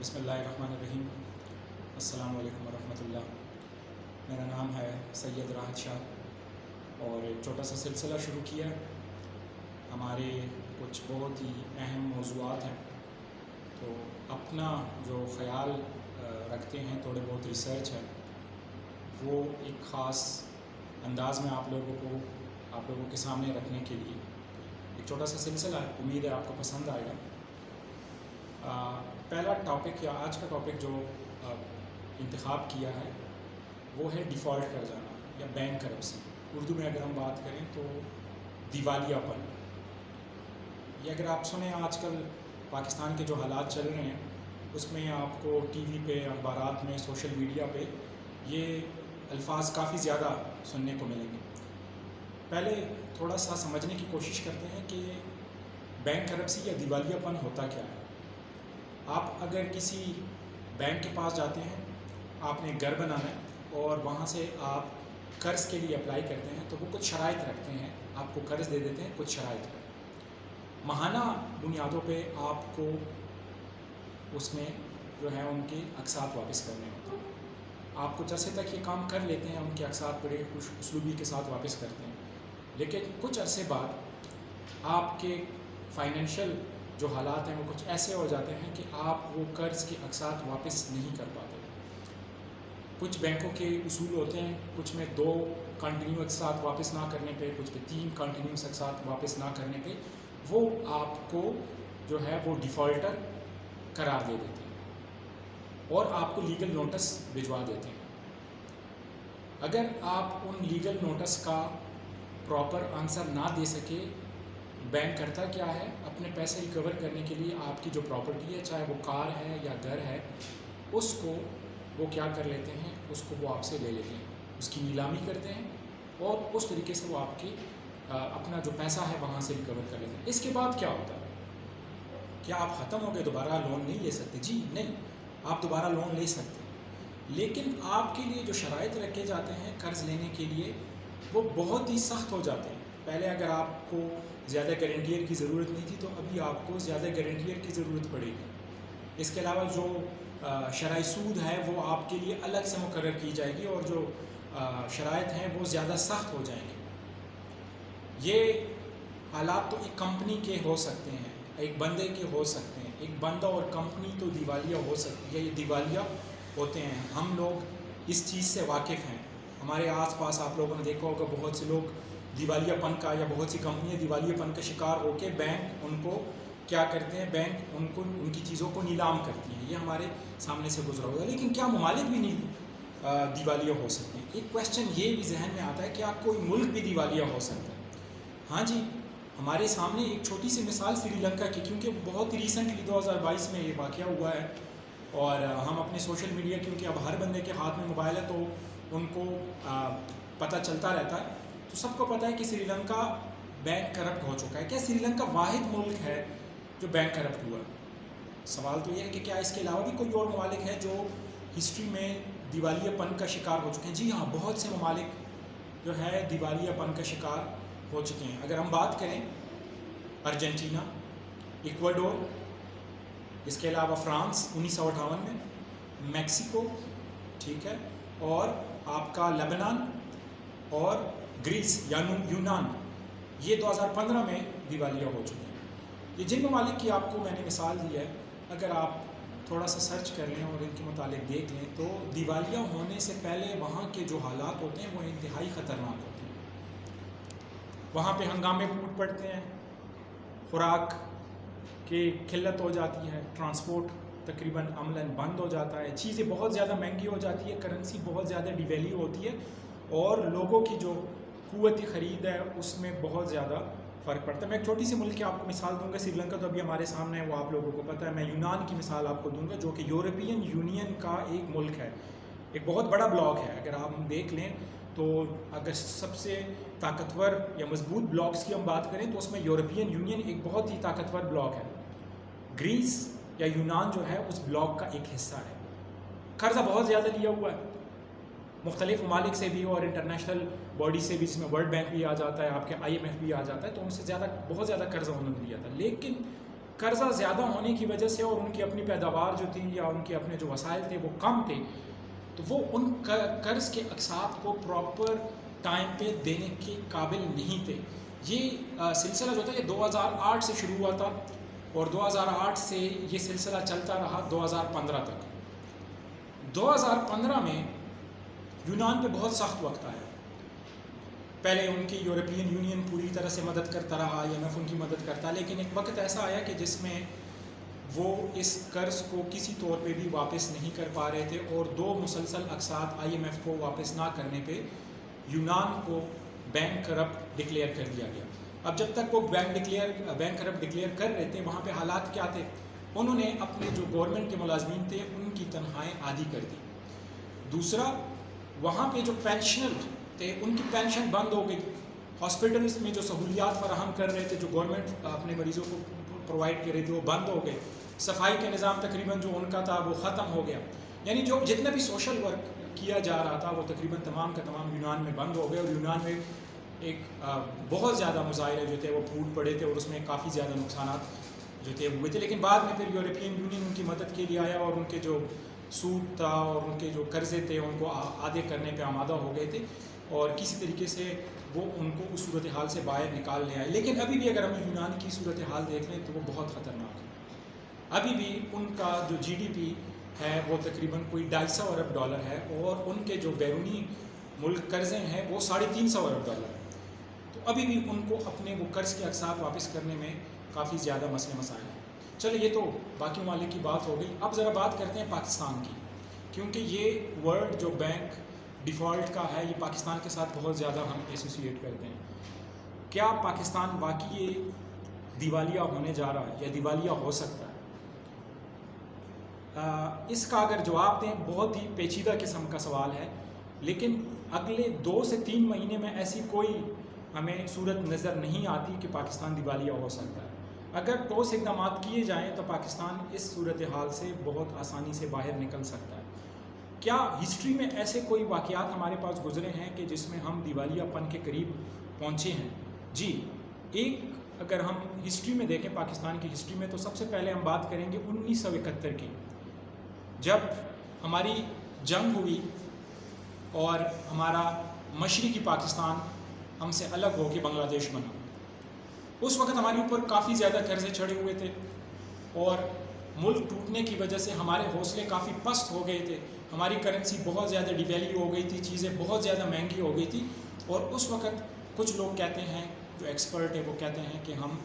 بسم اللہ الرحمن الرحیم. السلام علیکم ورحمۃ اللہ. میرا نام ہے سید راحت شاہ اور ایک چھوٹا سا سلسلہ شروع کیا ہے. ہمارے کچھ بہت ہی اہم موضوعات ہیں، تو اپنا جو خیال رکھتے ہیں، تھوڑے بہت ریسرچ ہے، وہ ایک خاص انداز میں آپ لوگوں کے سامنے رکھنے کے لیے ایک چھوٹا سا سلسلہ ہے. امید ہے آپ کو پسند آئے گا. پہلا ٹاپک یا آج کا ٹاپک جو انتخاب کیا ہے وہ ہے ڈیفالٹ کر جانا یا بینک کرپسی. اردو میں اگر ہم بات کریں تو دیوالیہ پن. یہ اگر آپ سنیں آج کل پاکستان کے جو حالات چل رہے ہیں اس میں آپ کو ٹی وی پہ، اخبارات میں، سوشل میڈیا پہ یہ الفاظ کافی زیادہ سننے کو ملیں گے. پہلے تھوڑا سا سمجھنے کی کوشش کرتے ہیں کہ بینک کرپسی یا دیوالیہ پن ہوتا کیا ہے. آپ اگر کسی بینک کے پاس جاتے ہیں، آپ نے گھر بنانا ہے اور وہاں سے آپ قرض کے لیے اپلائی کرتے ہیں، تو وہ کچھ شرائط رکھتے ہیں، آپ کو قرض دے دیتے ہیں کچھ شرائط پر. ماہانہ بنیادوں پہ آپ کو اس میں جو ہے ان کے اقساط واپس کرنے ہوتے ہیں. آپ کچھ عرصے تک یہ کام کر لیتے ہیں، ان کے اقساط بڑے خوش اسلوبی کے ساتھ واپس کرتے ہیں، لیکن کچھ عرصے بعد آپ کے فائنینشیل جو حالات ہیں وہ کچھ ایسے ہو جاتے ہیں کہ آپ وہ قرض کے اقساط واپس نہیں کر پاتے. کچھ بینکوں کے اصول ہوتے ہیں، کچھ میں 2 کنٹینیو اقساط واپس نہ کرنے پہ، کچھ پہ 3 کنٹینیو اقساط واپس نہ کرنے پہ وہ آپ کو جو ہے وہ ڈیفالٹر قرار دے دیتے ہیں اور آپ کو لیگل نوٹس بھجوا دیتے ہیں. اگر آپ ان لیگل نوٹس کا پراپر آنسر نہ دے سکے، بینک کرتا کیا ہے، اپنے پیسے ریکور کرنے کے لیے آپ کی جو پراپرٹی ہے، چاہے وہ کار ہے یا گھر ہے، اس کو وہ کیا کر لیتے ہیں، اس کو وہ آپ سے لے لیتے ہیں، اس کی نیلامی کرتے ہیں اور اس طریقے سے وہ آپ کی اپنا جو پیسہ ہے وہاں سے ریکور کر لیتے ہیں. اس کے بعد کیا ہوتا ہے؟ کیا آپ ختم ہو گئے، دوبارہ لون نہیں لے سکتے؟ جی نہیں، آپ دوبارہ لون لے سکتے ہیں، لیکن آپ کے لیے جو شرائط رکھے جاتے ہیں قرض لینے کے لیے وہ بہت ہی سخت ہو جاتے ہیں. پہلے اگر آپ کو زیادہ گارنٹیئر کی ضرورت نہیں تھی، تو ابھی آپ کو زیادہ گارنٹیئر کی ضرورت پڑے گی. اس کے علاوہ جو شرح سود ہے وہ آپ کے لیے الگ سے مقرر کی جائے گی اور جو شرائط ہیں وہ زیادہ سخت ہو جائیں گے. یہ حالات تو ایک کمپنی کے ہو سکتے ہیں، ایک بندے کے ہو سکتے ہیں. ایک بندہ اور کمپنی تو دیوالیہ ہو سکتی ہے، یہ دیوالیہ ہوتے ہیں. ہم لوگ اس چیز سے واقف ہیں. ہمارے آس پاس آپ لوگوں نے دیکھا ہوگا بہت سے لوگ دیوالیہ پن کا یا بہت سی کمپنیاں دیوالیہ پن کا شکار ہو کے بینک ان کو کیا کرتے ہیں، بینک ان کی چیزوں کو نیلام کرتی ہیں. یہ ہمارے سامنے سے گزرا ہوا ہے. لیکن کیا ممالک بھی نہیں دیوالیہ ہو سکتے ہیں؟ ایک کویشچن یہ بھی ذہن میں آتا ہے کہ آپ کوئی ملک بھی دیوالیہ ہو سکتا ہے. ہاں جی، ہمارے سامنے ایک چھوٹی سی مثال سری لنکا کی، کیونکہ بہت ریسنٹلی 2022 میں یہ واقعہ ہوا ہے اور ہم اپنے سوشل میڈیا، کیونکہ اب ہر بندے کے ہاتھ میں موبائل ہے تو ان کو پتہ چلتا رہتا ہے. تو سب کو پتہ ہے کہ سری لنکا بینک کرپٹ ہو چکا ہے. کیا سری لنکا واحد ملک ہے جو بینک کرپٹ ہوا ہے؟ سوال تو یہ ہے کہ کیا اس کے علاوہ بھی کوئی اور ممالک ہیں جو ہسٹری میں دیوالیہ پن کا شکار ہو چکے ہیں؟ جی ہاں، بہت سے ممالک جو ہے دیوالیہ پن کا شکار ہو چکے ہیں. اگر ہم بات کریں ارجنٹینا، ایکواڈور، اس کے علاوہ فرانس 1958 میں، میکسیکو، ٹھیک ہے، اور آپ کا لبنان اور گریس یا یونان، یہ 2015 میں دیوالیہ ہو چکے ہیں. یہ جن ممالک کی آپ کو میں نے مثال دی ہے، اگر آپ تھوڑا سا سرچ کر لیں اور ان کے متعلق دیکھ لیں تو دیوالیہ ہونے سے پہلے وہاں کے جو حالات ہوتے ہیں وہ انتہائی خطرناک ہوتے ہیں. وہاں پہ ہنگامے پھوٹ پڑتے ہیں، خوراک کی قلت ہو جاتی ہے، ٹرانسپورٹ تقریباً عملاً بند ہو جاتا ہے، چیزیں بہت زیادہ مہنگی ہو جاتی ہے، کرنسی بہت زیادہ ڈی ویلیو ہوتی ہے اور لوگوں کی جو قوت خرید ہے اس میں بہت زیادہ فرق پڑتا ہے. میں ایک چھوٹی سی ملک کی آپ کو مثال دوں گا. سری لنکا تو ابھی ہمارے سامنے ہے، وہ آپ لوگوں کو پتہ ہے. میں یونان کی مثال آپ کو دوں گا جو کہ یورپین یونین کا ایک ملک ہے، ایک بہت بڑا بلاک ہے. اگر آپ دیکھ لیں تو اگر سب سے طاقتور یا مضبوط بلاکس کی ہم بات کریں تو اس میں یورپین یونین ایک بہت ہی طاقتور بلاک ہے. گریس یا یونان جو ہے اس بلاک کا ایک حصہ ہے. قرضہ بہت زیادہ لیا ہوا ہے مختلف ممالک سے بھی اور انٹرنیشنل باڈی سے بھی، جس میں ورلڈ بینک بھی آ جاتا ہے، آپ کے IMF بھی آ جاتا ہے، تو ان سے زیادہ بہت زیادہ قرضہ انہوں نے لیا تھا. لیکن قرضہ زیادہ ہونے کی وجہ سے اور ان کی اپنی پیداوار جو تھی یا ان کے اپنے جو وسائل تھے وہ کم تھے، تو وہ ان قرض کے اقساط کو پراپر ٹائم پہ دینے کے قابل نہیں تھے۔ یہ سلسلہ جو تھا یہ 2008 سے شروع ہوا تھا اور 2008 سے یہ سلسلہ چلتا رہا 2015 تک۔ 2015 میں یونان پہ بہت سخت وقت آیا۔ پہلے ان کی یورپین یونین پوری طرح سے مدد کرتا رہا، IMF ان کی مدد کرتا، لیکن ایک وقت ایسا آیا کہ جس میں وہ اس قرض کو کسی طور پہ بھی واپس نہیں کر پا رہے تھے اور 2 مسلسل اقساط IMF کو واپس نہ کرنے پہ یونان کو بینک کرپٹ ڈکلیئر کر دیا گیا۔ اب جب تک وہ بینک کرپٹ ڈکلیئر کر رہے تھے، وہاں پہ حالات کیا تھے؟ انہوں نے اپنے جو گورنمنٹ کے ملازمین تھے ان کی تنخواہیں آدھی کر دی۔ دوسرا، وہاں پہ جو پینشنر تھے ان کی پینشن بند ہو گئی۔ ہاسپٹلس میں جو سہولیات فراہم کر رہے تھے، جو گورنمنٹ اپنے مریضوں کو پرووائڈ کر رہی تھی، وہ بند ہو گئے۔ صفائی کے نظام تقریباً جو ان کا تھا وہ ختم ہو گیا۔ یعنی جو جتنا بھی سوشل ورک کیا جا رہا تھا وہ تقریباً تمام کا تمام یونان میں بند ہو گئے، اور یونان میں ایک بہت زیادہ مظاہرے جو تھے وہ پھوٹ پڑے تھے اور اس میں کافی زیادہ نقصانات جو تھے ہوئے تھے۔ لیکن بعد میں پھر یورپین یونین ان کی مدد کے لیے آیا اور ان کے جو سود تھا اور ان کے جو قرضے تھے ان کو آدھے کرنے پہ آمادہ ہو گئے تھے، اور کسی طریقے سے وہ ان کو اس صورتحال سے باہر نکال لے آئے۔ لیکن ابھی بھی اگر ہم یونان کی صورتحال دیکھ لیں تو وہ بہت خطرناک ہے۔ ابھی بھی ان کا جو GDP ہے وہ تقریباً کوئی $250 ارب ہے، اور ان کے جو بیرونی ملک قرضے ہیں وہ $350 ارب ہیں۔ تو ابھی بھی ان کو اپنے وہ قرض کے اقساط واپس کرنے میں کافی زیادہ مسئلے مسائل ہیں۔ چلے یہ تو باقی ممالک کی بات ہو گئی۔ اب ذرا بات کرتے ہیں پاکستان کی، کیونکہ یہ ورڈ جو بینک ڈیفالٹ کا ہے یہ پاکستان کے ساتھ بہت زیادہ ہم ایسوسیٹ کرتے ہیں۔ کیا پاکستان واقعی دیوالیہ ہونے جا رہا ہے یا دیوالیہ ہو سکتا ہے؟ اس کا اگر جواب دیں، بہت ہی پیچیدہ قسم کا سوال ہے، لیکن اگلے 2 سے 3 مہینے میں ایسی کوئی ہمیں صورت نظر نہیں آتی کہ پاکستان دیوالیہ ہو سکتا ہے۔ اگر ٹھوس اقدامات کیے جائیں تو پاکستان اس صورتحال سے بہت آسانی سے باہر نکل سکتا ہے۔ کیا ہسٹری میں ایسے کوئی واقعات ہمارے پاس گزرے ہیں کہ جس میں ہم دیوالیہ پن کے قریب پہنچے ہیں؟ جی، ایک اگر ہم ہسٹری میں دیکھیں، پاکستان کی ہسٹری میں، تو سب سے پہلے ہم بات کریں گے 1971 کی، جب ہماری جنگ ہوئی اور ہمارا مشرقی پاکستان ہم سے الگ ہو کے بنگلہ دیش بنا۔ اس وقت ہمارے اوپر کافی زیادہ قرضے چڑھے ہوئے تھے اور ملک ٹوٹنے کی وجہ سے ہمارے حوصلے کافی پست ہو گئے تھے، ہماری کرنسی بہت زیادہ ڈیویلیو ہو گئی تھی، چیزیں بہت زیادہ مہنگی ہو گئی تھی، اور اس وقت کچھ لوگ کہتے ہیں، جو ایکسپرٹ ہیں وہ کہتے ہیں کہ ہم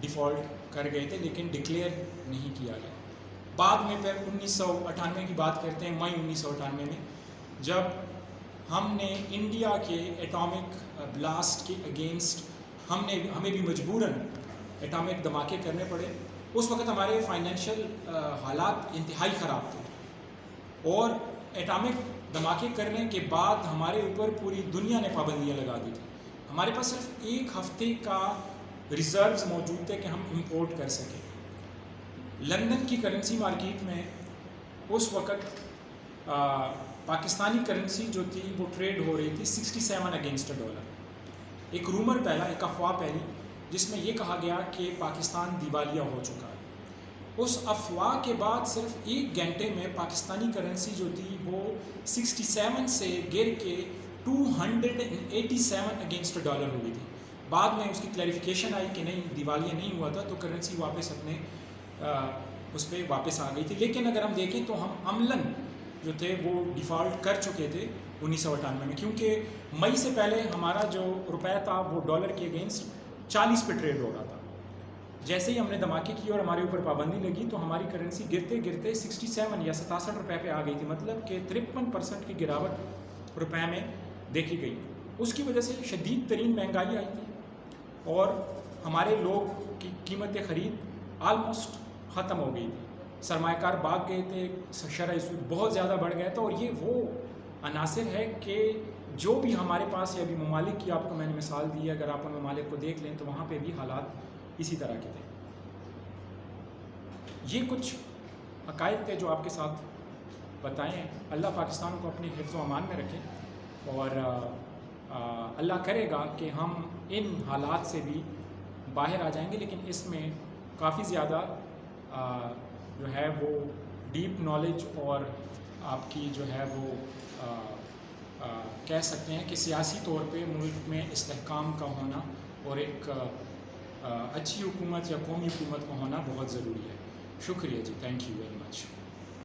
ڈیفالٹ کر گئے تھے لیکن ڈکلیئر نہیں کیا گیا۔ بعد میں پھر 1998 کی بات کرتے ہیں، مئی 1998 میں، جب ہم نے انڈیا کے ایٹامک بلاسٹ کے اگینسٹ ہمیں بھی مجبوراً ایٹامک دھماکے کرنے پڑے۔ اس وقت ہمارے فائنینشیل حالات انتہائی خراب تھے، اور ایٹامک دھماکے کرنے کے بعد ہمارے اوپر پوری دنیا نے پابندیاں لگا دی تھیں۔ ہمارے پاس صرف 1 ہفتے کا ریزروز موجود تھے کہ ہم امپورٹ کر سکیں۔ لندن کی کرنسی مارکیٹ میں اس وقت پاکستانی کرنسی جو تھی وہ ٹریڈ ہو رہی تھی 67 اگینسٹ $۔ ایک رومر پھیلا، ایک افواہ پھیلی، جس میں یہ کہا گیا کہ پاکستان دیوالیہ ہو چکا ہے۔ اس افواہ کے بعد صرف 1 گھنٹے میں پاکستانی کرنسی جو تھی وہ 67 سے گر کے 287 اگینسٹ $، ہوئی تھی۔ بعد میں اس کی کلیریفیکیشن آئی کہ نہیں، دیوالیہ نہیں ہوا تھا، تو کرنسی واپس اپنے اس پہ واپس آ گئی تھی۔ لیکن اگر ہم دیکھیں تو ہم عملاً جو تھے وہ ڈیفالٹ کر چکے تھے 1998 میں، کیونکہ مئی سے پہلے ہمارا جو روپیہ تھا وہ $، کے اگینسٹ 40 پہ ٹریڈ ہو رہا تھا۔ جیسے ہی ہم نے دھماکے کی اور ہمارے اوپر پابندی لگی تو ہماری کرنسی گرتے گرتے 67 یا 67 روپے پہ آ گئی تھی، مطلب کہ 53% کی گراوٹ روپے میں دیکھی گئی۔ اس کی وجہ سے شدید ترین مہنگائی آئی تھی اور ہمارے لوگ کی قیمت خرید آلموسٹ ختم ہو گئی تھی، سرمایہ کار بھاگ گئے تھے، شرح سود بہت زیادہ بڑھ گیا تھا۔ اور یہ وہ عناصر ہے کہ جو بھی ہمارے پاس ہے، ابھی ممالک کی آپ کو میں نے مثال دی ہے، اگر آپ ان ممالک کو دیکھ لیں تو وہاں پہ بھی حالات اسی طرح کے تھے۔ یہ کچھ عقائد تھے جو آپ کے ساتھ بتائیں۔ اللہ پاکستان کو اپنے حفظ و امان میں رکھے، اور اللہ کرے گا کہ ہم ان حالات سے بھی باہر آ جائیں گے، لیکن اس میں کافی زیادہ جو ہے وہ ڈیپ نالج اور آپ کی جو ہے وہ کہہ سکتے ہیں کہ سیاسی طور پہ ملک میں استحکام کا ہونا اور ایک اچھی حکومت یا قومی حکومت کا ہونا بہت ضروری ہے. شکریہ جی، تھینک یو ویری مچ.